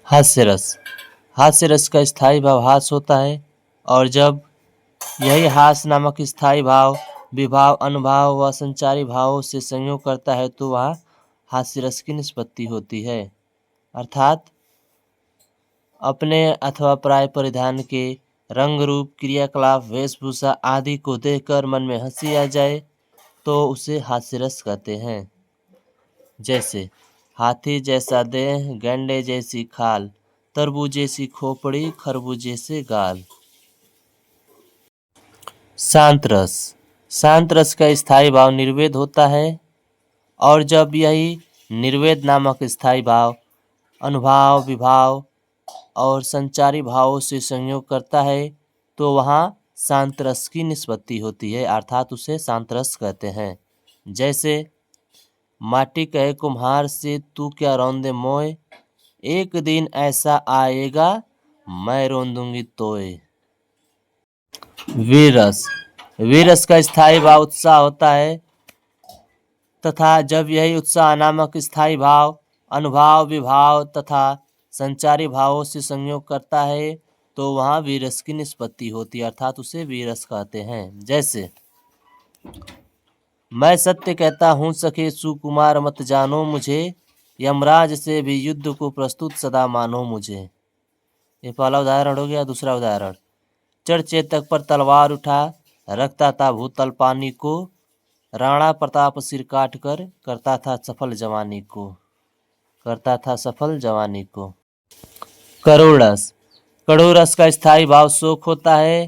हास्य रस। हास्य रस का स्थायी भाव हास होता है और जब यही हास नामक स्थायी भाव विभाव, अनुभाव व संचारी भावों से संयोग करता है तो वह हास्य रस की निष्पत्ति होती है। अर्थात अपने अथवा पराय परिधान के रंग रूप, क्रियाकलाप, वेशभूषा आदि को देखकर मन में हंसी आ जाए तो उसे हास्य रस कहते हैं। जैसे हाथी जैसा देह, गैंडे जैसी खाल, तरबूज जैसी खोपड़ी, खरबूज जैसे गाल। शांत रस। शांत रस का स्थायी भाव निर्वेद होता है और जब यही निर्वेद नामक स्थायी भाव अनुभाव, विभाव और संचारी भावों से संयोग करता है तो वहाँ शांत रस की निष्पत्ति होती है, अर्थात उसे शांत रस कहते हैं। जैसे माटी कहे कुम्हार से तू क्या रौंदे मोय, एक दिन ऐसा आएगा मैं रौंदूंगी तोय। वीर रस। वीर रस का स्थायी भाव उत्साह होता है तथा जब यही उत्साह नामक स्थायी भाव अनुभाव, विभाव तथा संचारी भावों से संयोग करता है तो वहाँ वीरस की निष्पत्ति होती है, अर्थात उसे वीरस कहते हैं। जैसे मैं सत्य कहता हूँ सखे सुकुमार मत जानो मुझे, यमराज से भी युद्ध को प्रस्तुत सदा मानो मुझे। ये पहला उदाहरण हो गया। दूसरा उदाहरण, चढ़ चेतक पर तलवार उठा, रखता था भूतल पानी को, राणा प्रताप सिर काट कर करता था सफल जवानी को। करता था सफल जवानी को। करुण रस। करुण रस का स्थायी भाव शोक होता है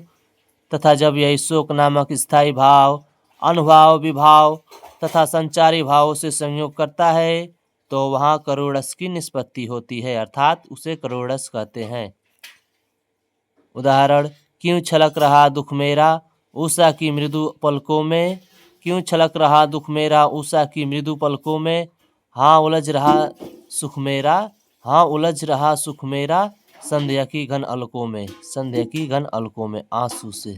तथा जब यही शोक नामक स्थायी भाव अनुभाव, विभाव तथा संचारी भावों से संयोग करता है तो वहाँ करुण रस की निष्पत्ति होती है, अर्थात उसे करुण रस कहते हैं। उदाहरण, क्यों छलक रहा दुख मेरा उषा की मृदु पलकों में, क्यों छलक रहा दुख मेरा उषा की मृदु पलकों में, हाँ उलझ रहा सुख मेरा, हाँ उलझ रहा सुख मेरा संध्या की घन अलकों में। संध्या की घन अलकों में आंसू से।